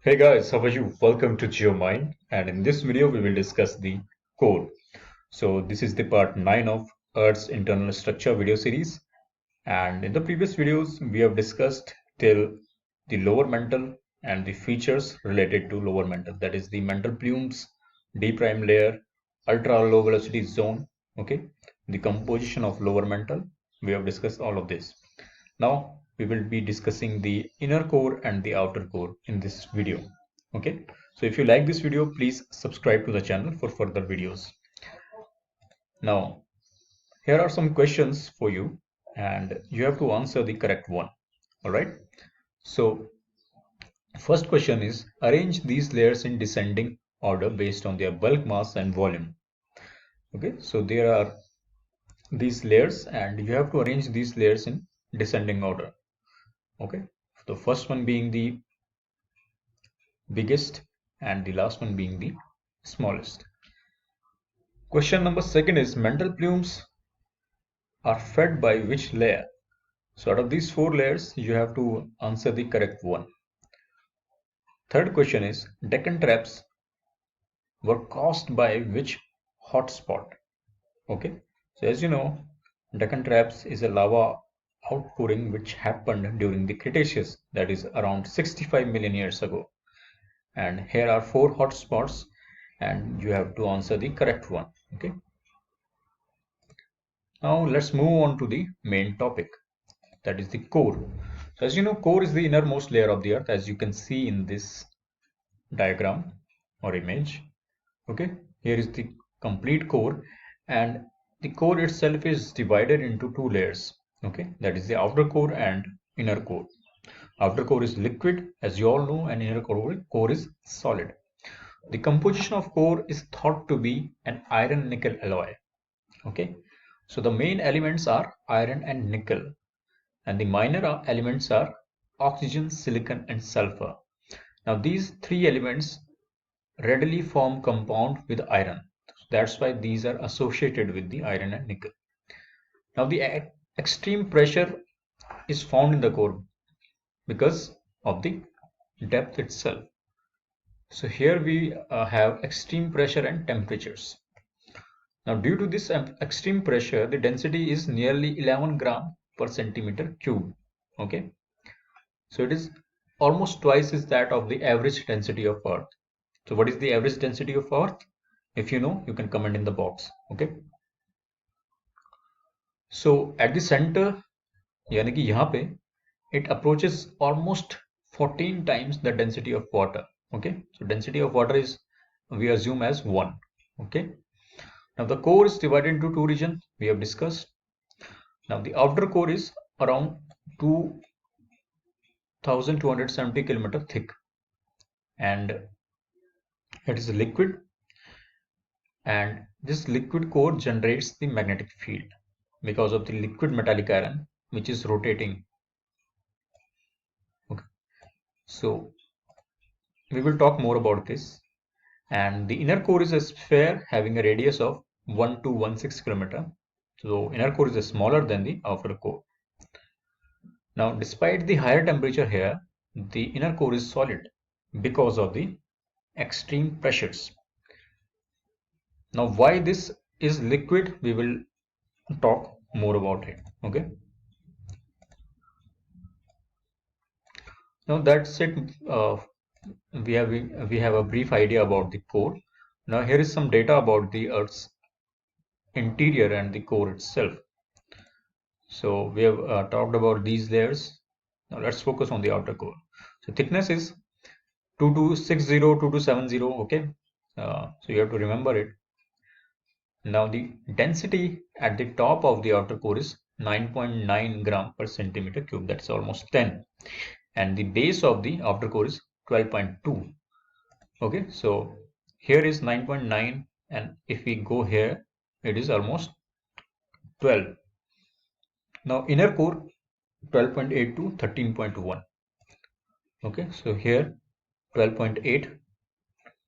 Hey guys, how are you? Welcome to GeoMind, and in this video we will discuss the core. So this is the part 9 of Earth's internal structure video series, and in the previous videos we have discussed till the lower mantle and the features related to lower mantle, that is the mantle plumes, D prime layer, ultra low velocity zone, okay, the composition of lower mantle. We have discussed all of this. Now we will be discussing the inner core and the outer core in this video. Okay, so if you like this video, please subscribe to the channel for further videos. Now, here are some questions for you, and you have to answer the correct one. All right. So, first question is arrange these layers in descending order based on their bulk mass and volume. Okay, so there are these layers, and you have to arrange these layers in descending order. Okay, the first one being the biggest and the last one being the smallest. Question number second is mantle plumes are fed by which layer? So out of these four layers, you have to answer the correct one. Third question is Deccan traps were caused by which hotspot? Okay, so as you know, Deccan traps is a lava outpouring which happened during the Cretaceous, that is around 65 million years ago. And here are four hotspots, and you have to answer the correct one. Okay. Now let's move on to the main topic, that is the core. So as you know, core is the innermost layer of the earth, as you can see in this diagram or image. Okay, here is the complete core, and the core itself is divided into two layers. Okay, that is the outer core and inner core. Outer core is liquid, as you all know, and inner core is solid. The composition of core is thought to be an iron nickel alloy. Okay, so the main elements are iron and nickel, and the minor elements are oxygen, silicon, and sulfur. Now these three elements readily form compound with iron. That's why these are associated with the iron and nickel. Now the extreme pressure is found in the core because of the depth itself. So here we have extreme pressure and temperatures. Now due to this extreme pressure, the density is nearly 11 gram per centimeter cube. Okay, so it is almost twice is that of the average density of Earth. So what is the average density of Earth? If you know, you can comment in the box. Okay. So at the center, यानी कि यहाँ पे, it approaches almost 14 times the density of water. Okay. So density of water is, we assume as 1. Okay. Now the core is divided into two regions we have discussed. Now the outer core is around 2,270 kilometer thick, and it is liquid, and this liquid core generates the magnetic field because of the liquid metallic iron which is rotating. Okay, so we will talk more about this. And the inner core is a sphere having a radius of 1216 kilometer. So inner core is smaller than the outer core. Now despite the higher temperature here, the inner core is solid because of the extreme pressures. Now why this is liquid, we will talk more about it. Okay, now that's it. We have a brief idea about the core. Now here is some data about the Earth's interior and the core itself. So we have talked about these layers. Now let's focus on the outer core. So thickness is 2260, 2270. Okay, so you have to remember it. Now the density at the top of the outer core is 9.9 gram per centimeter cube. That's almost 10. And the base of the outer core is 12.2. Okay, so here is 9.9, and if we go here, it is almost 12. Now inner core 12.8 to 13.1. Okay, so here 12.8,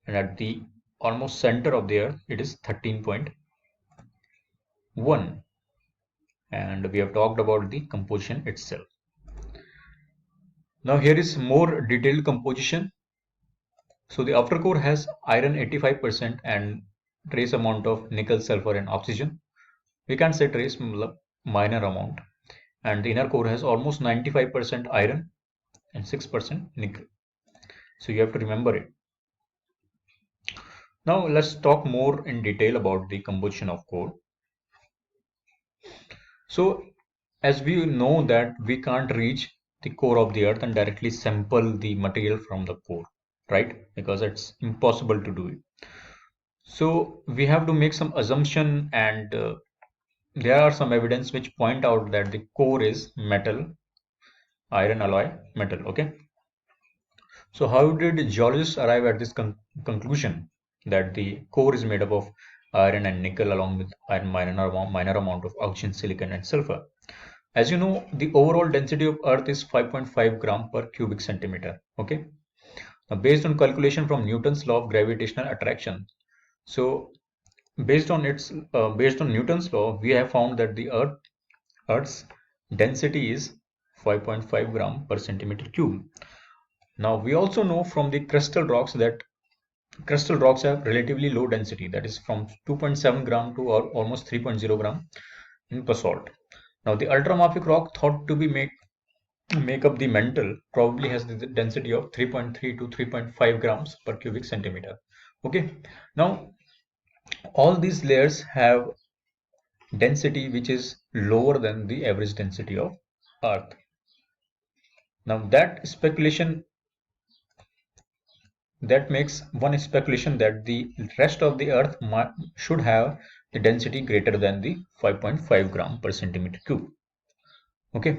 and at the almost center of the earth it is 13.1. And we have talked about the composition itself. Now here is more detailed composition. So the outer core has iron 85% and trace amount of nickel, sulfur and oxygen. We can't say trace, minor amount. And the inner core has almost 95% iron and 6% nickel. So you have to remember it. Now let's talk more in detail about the composition of core. So as we know that we can't reach the core of the earth and directly sample the material from the core, right? Because it's impossible to do it. So we have to make some assumption, and there are some evidence which point out that the core is metal, iron alloy metal. Okay. So how did geologists arrive at this conclusion that the core is made up of iron and nickel along with iron minor amount of oxygen, silicon and sulfur? As you know, the overall density of Earth is 5.5 gram per cubic centimeter. Okay. Now, based on calculation from Newton's law of gravitational attraction, so based on Newton's law, we have found that the Earth's density is 5.5 gram per centimeter cube. Now we also know from the crustal rocks that crustal rocks have relatively low density, that is from 2.7 gram to almost 3.0 gram in basalt. Now the ultramafic rock thought to be make up the mantle probably has the density of 3.3 to 3.5 grams per cubic centimeter. Okay. Now all these layers have density which is lower than the average density of Earth. Now that makes one speculation that the rest of the Earth should have the density greater than the 5.5 gram per centimeter cube. Okay.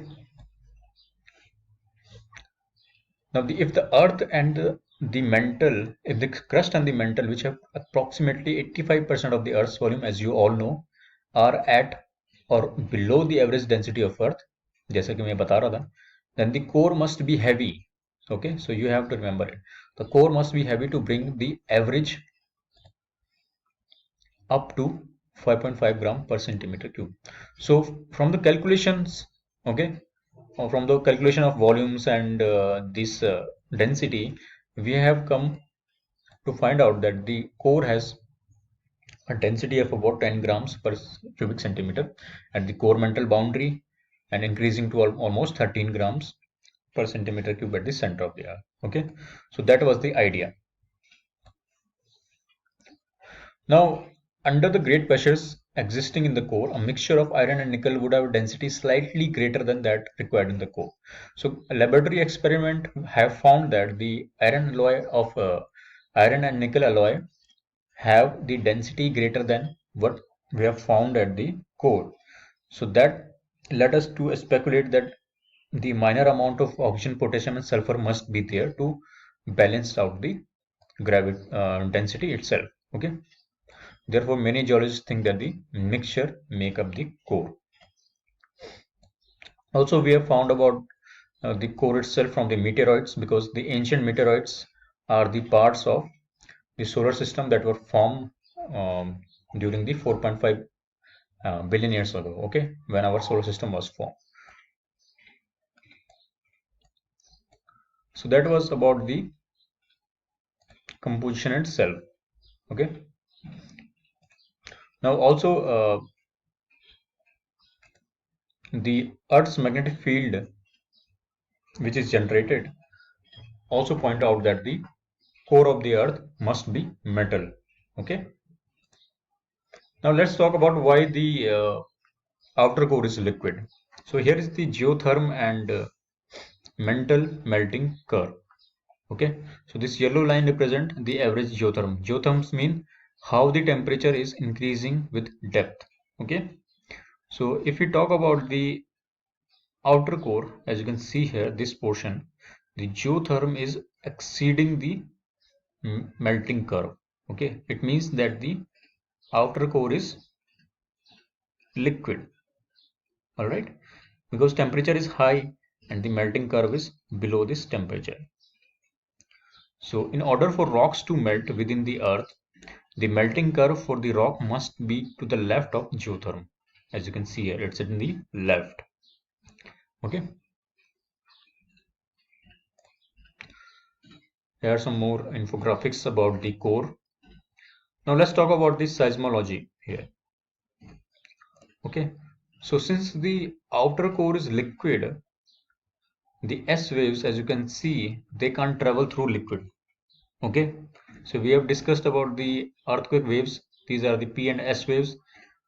Now if the Earth and the mantle, if the crust and the mantle, which have approximately 85% of the Earth's volume, as you all know, are at or below the average density of Earth, जैसा कि मैं बता रहा था, then the core must be heavy. Okay, so you have to remember it. The core must be heavy to bring the average up to 5.5 gram per centimeter cube. So from the calculations, okay, or from the calculation of volumes and this density, we have come to find out that the core has a density of about 10 grams per cubic centimeter at the core mantle boundary and increasing to almost 13 grams per centimeter cube at the center of the earth. Okay, so that was the idea. Now, under the great pressures existing in the core, a mixture of iron and nickel would have a density slightly greater than that required in the core. So, a laboratory experiment have found that the iron alloy of iron and nickel alloy have the density greater than what we have found at the core. So that led us to speculate that the minor amount of oxygen, potassium and sulfur must be there to balance out the density itself. Okay. Therefore, many geologists think that the mixture make up the core. Also, we have found about the core itself from the meteoroids, because the ancient meteoroids are the parts of the solar system that were formed during the 4.5 billion years ago. Okay, when our solar system was formed. So that was about the composition itself. Okay. Now also the Earth's magnetic field which is generated also point out that the core of the Earth must be metal. Okay. Now let's talk about why the outer core is liquid. So here is the geotherm and mantle melting curve. Okay. So this yellow line represents the average geotherm. Geotherms mean how the temperature is increasing with depth. Okay. So if we talk about the outer core, as you can see here, this portion, the geotherm is exceeding the melting curve. Okay, it means that the outer core is liquid. All right, because temperature is high and the melting curve is below this temperature. So in order for rocks to melt within the earth, the melting curve for the rock must be to the left of geotherm. As you can see here, it's in the left. Okay. Here are some more infographics about the core. Now let's talk about the seismology here. Okay, so since the outer core is liquid, the S waves, as you can see, they can't travel through liquid. Okay, so we have discussed about the earthquake waves. These are the P and S waves.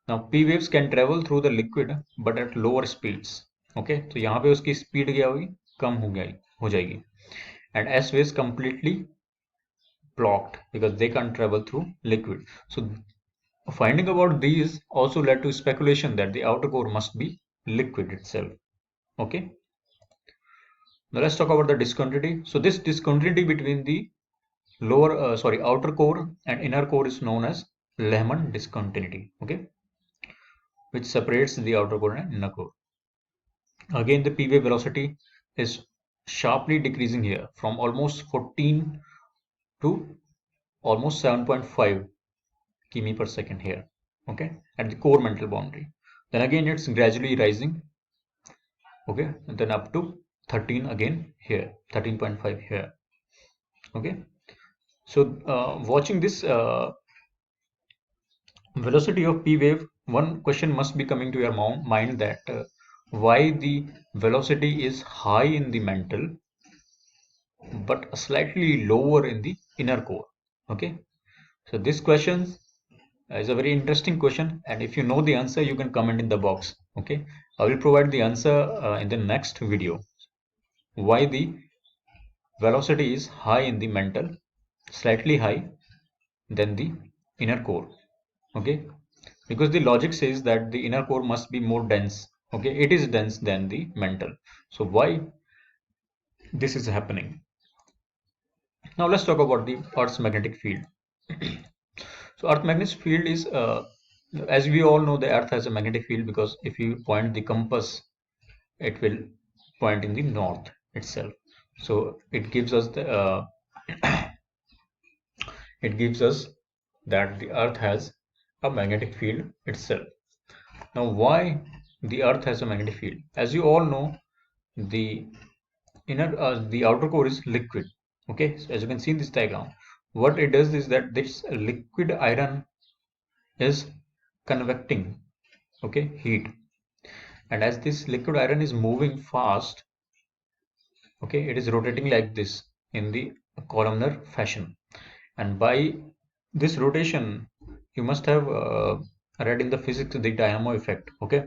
Now P waves can travel through the liquid but at lower speeds. Okay, तो यहाँ पे उसकी speed क्या होगी, कम हो जाएगी. And S waves completely blocked because they can't travel through liquid. So finding about these also led to speculation that the outer core must be liquid itself. Okay. Now let's talk about the discontinuity. So this discontinuity between the outer core and inner core is known as Lehman discontinuity. Okay, which separates the outer core and inner core. Again, the P wave velocity is sharply decreasing here from almost 14 to almost 7.5 km per second here. Okay, at the core mental boundary. Then again, it's gradually rising. Okay, and then up to 13 again here, 13.5 here. Okay, so watching this velocity of P wave, one question must be coming to your mind that why the velocity is high in the mantle but slightly lower in the inner core. Okay, so this question is a very interesting question, and if you know the answer, you can comment in the box. Okay, I will provide the answer in the next video. Why the velocity is high in the mantle, slightly high than the inner core. Okay, because the logic says that the inner core must be more dense. Okay, it is dense than the mantle. So why this is happening? Now let's talk about the Earth's magnetic field. So Earth magnetic field is, as we all know, the Earth has a magnetic field because if you point the compass, it will point in the north itself. So it gives us the it gives us that the Earth has a magnetic field itself. Now, why the Earth has a magnetic field? As you all know, the the outer core is liquid. Okay, so as you can see in this diagram, what it does is that this liquid iron is convecting, okay, heat, and as this liquid iron is moving fast, okay, it is rotating like this in the columnar fashion, and by this rotation, you must have read in the physics the dynamo effect. Okay,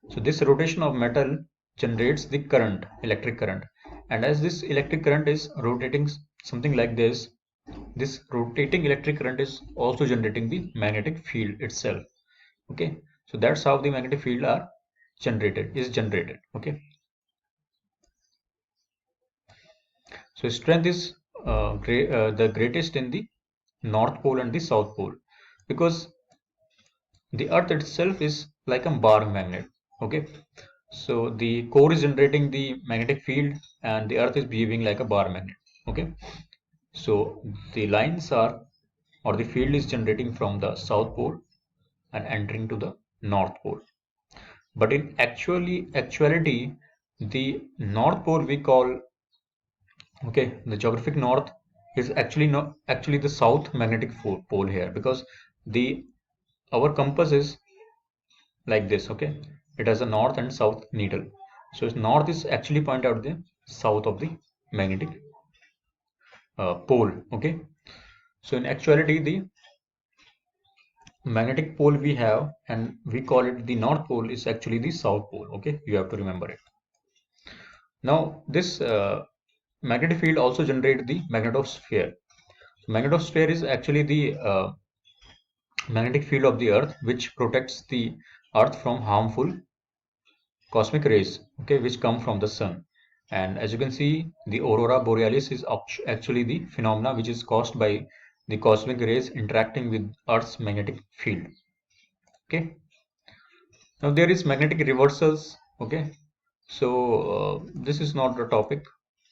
so this rotation of metal generates the current, electric current, and as this electric current is rotating something like this rotating electric current is also generating the magnetic field itself. Okay, so that's how the magnetic field is generated. Okay, so strength is the greatest in the north pole and the south pole because the earth itself is like a bar magnet. Okay, so the core is generating the magnetic field and the earth is behaving like a bar magnet. Okay, so the lines are, or the field is generating from the south pole and entering to the north pole, but in actuality the north pole we call, okay, the geographic north is actually not actually the south magnetic pole here because the our compass is like this. Okay, it has a north and south needle, so its north is actually point out the south of the magnetic pole. Okay, so in actuality the magnetic pole we have and we call it the north pole is actually the south pole. Okay, you have to remember it. Now this magnetic field also generate the magnetosphere. Magnetosphere is actually the magnetic field of the earth which protects the earth from harmful cosmic rays, okay, which come from the sun. And as you can see, the aurora borealis is actually the phenomena which is caused by the cosmic rays interacting with earth's magnetic field. Okay, now there is magnetic reversals. Okay, so this is not the topic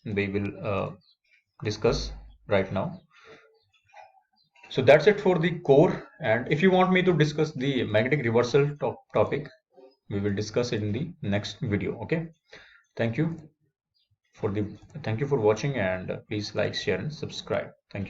we will discuss right now. So that's it for the core, and if you want me to discuss the magnetic reversal topic, we will discuss it in the next video. Okay, thank you. thank you for watching, and please like, share, and subscribe. Thank you.